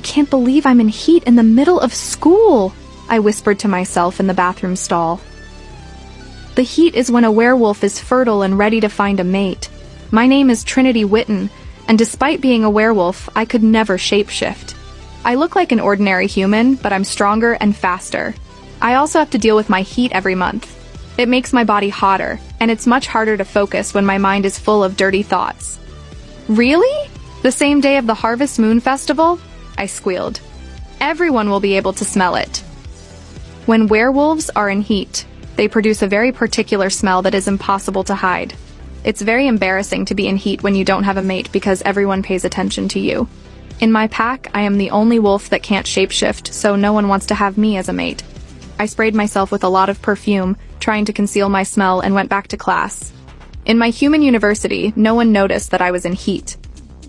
can't believe I'm in heat in the middle of school, I whispered to myself in the bathroom stall. The heat is when a werewolf is fertile and ready to find a mate. My name is Trinity Whitten, and despite being a werewolf, I could never shapeshift. I look like an ordinary human, but I'm stronger and faster. I also have to deal with my heat every month. It makes my body hotter, and it's much harder to focus when my mind is full of dirty thoughts. Really? The same day of the Harvest Moon Festival? I squealed. Everyone will be able to smell it. When werewolves are in heat, they produce a very particular smell that is impossible to hide. It's very embarrassing to be in heat when you don't have a mate because everyone pays attention to you. In my pack, I am the only wolf that can't shapeshift, so no one wants to have me as a mate. I sprayed myself with a lot of perfume, trying to conceal my smell, and went back to class. In my human university, no one noticed that I was in heat.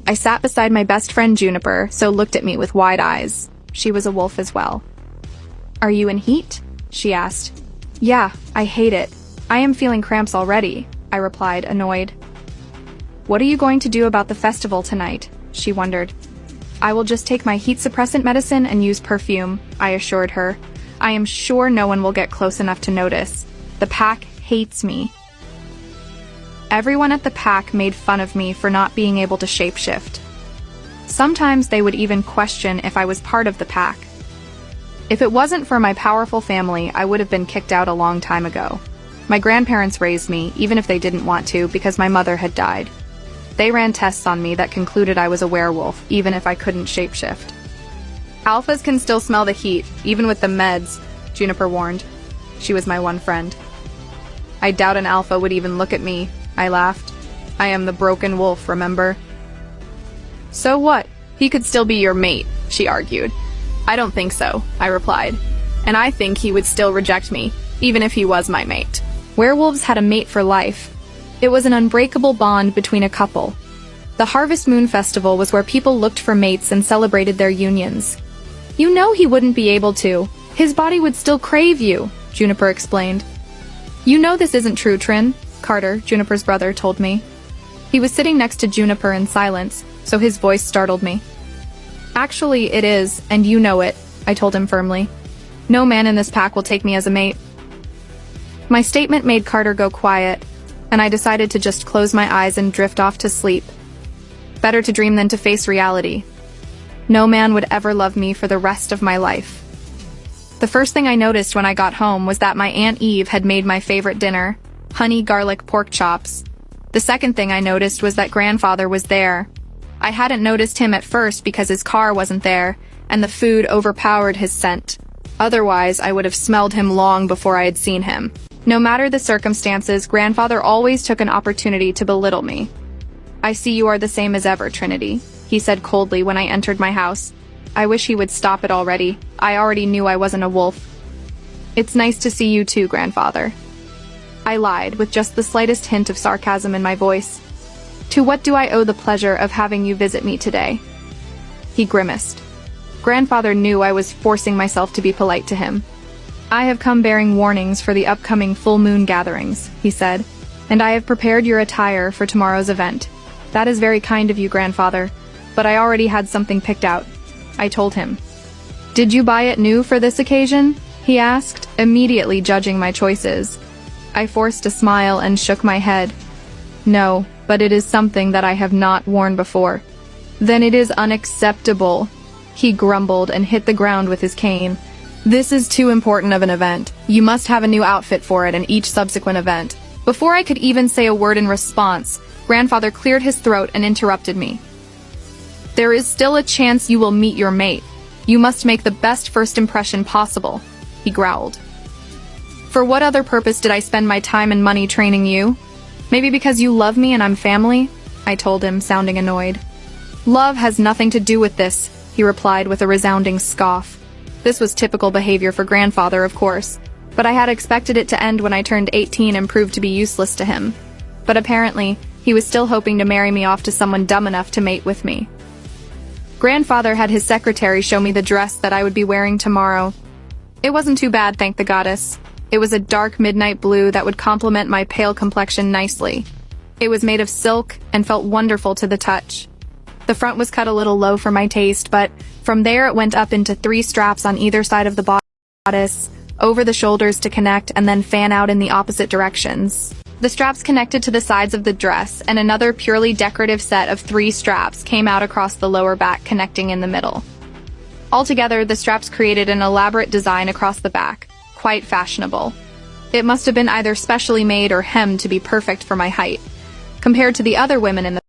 I sat beside my best friend Juniper, so looked at me with wide eyes. She was a wolf as well. "Are you in heat?" she asked. "Yeah, I hate it. I am feeling cramps already," I replied, annoyed. "What are you going to do about the festival tonight?" she wondered. "I will just take my heat suppressant medicine and use perfume," I assured her. "I am sure no one will get close enough to notice. The pack hates me." Everyone at the pack made fun of me for not being able to shapeshift. Sometimes they would even question if I was part of the pack. If it wasn't for my powerful family, I would have been kicked out a long time ago. My grandparents raised me, even if they didn't want to, because my mother had died. They ran tests on me that concluded I was a werewolf, even if I couldn't shapeshift. "Alphas can still smell the heat, even with the meds," Juniper warned. She was my one friend. "I doubt an alpha would even look at me," I laughed. "I am the broken wolf, remember?" "So what? He could still be your mate," she argued. "I don't think so," I replied. "And I think he would still reject me, even if he was my mate." Werewolves had a mate for life. It was an unbreakable bond between a couple. The Harvest Moon Festival was where people looked for mates and celebrated their unions. "You know he wouldn't be able to. His body would still crave you," Juniper explained. "You know this isn't true, Trin," Carter, Juniper's brother, told me. He was sitting next to Juniper in silence, so his voice startled me. "Actually, it is, and you know it," I told him firmly. "No man in this pack will take me as a mate." My statement made Carter go quiet, and I decided to just close my eyes and drift off to sleep. Better to dream than to face reality. No man would ever love me for the rest of my life. The first thing I noticed when I got home was that my Aunt Eve had made my favorite dinner, honey garlic pork chops. The second thing I noticed was that Grandfather was there. I hadn't noticed him at first because his car wasn't there, and the food overpowered his scent. Otherwise, I would have smelled him long before I had seen him. No matter the circumstances, Grandfather always took an opportunity to belittle me. "I see you are the same as ever, Trinity," he said coldly when I entered my house. I wish he would stop it already. I already knew I wasn't a wolf. "It's nice to see you too, Grandfather." I lied, with just the slightest hint of sarcasm in my voice. "To what do I owe the pleasure of having you visit me today?" He grimaced. Grandfather knew I was forcing myself to be polite to him. "I have come bearing warnings for the upcoming full moon gatherings," he said, "and I have prepared your attire for tomorrow's event." "That is very kind of you, Grandfather, but I already had something picked out," I told him. "Did you buy it new for this occasion?" he asked, immediately judging my choices. I forced a smile and shook my head. "No, but it is something that I have not worn before." "Then it is unacceptable," he grumbled and hit the ground with his cane. "This is too important of an event. You must have a new outfit for it in each subsequent event." Before I could even say a word in response, Grandfather cleared his throat and interrupted me. "There is still a chance you will meet your mate. You must make the best first impression possible," he growled. "For what other purpose did I spend my time and money training you? Maybe because you love me and I'm family?" I told him, sounding annoyed. "Love has nothing to do with this," he replied with a resounding scoff. This was typical behavior for Grandfather, of course, but I had expected it to end when I turned 18 and proved to be useless to him. But apparently, he was still hoping to marry me off to someone dumb enough to mate with me. Grandfather had his secretary show me the dress that I would be wearing tomorrow. It wasn't too bad, thank the goddess. It was a dark midnight blue that would complement my pale complexion nicely. It was made of silk and felt wonderful to the touch. The front was cut a little low for my taste, but from there it went up into 3 straps on either side of the bodice, over the shoulders to connect, and then fan out in the opposite directions. The straps connected to the sides of the dress, and another purely decorative set of 3 straps came out across the lower back, connecting in the middle. Altogether, the straps created an elaborate design across the back, quite fashionable. It must have been either specially made or hemmed to be perfect for my height. Compared to the other women in the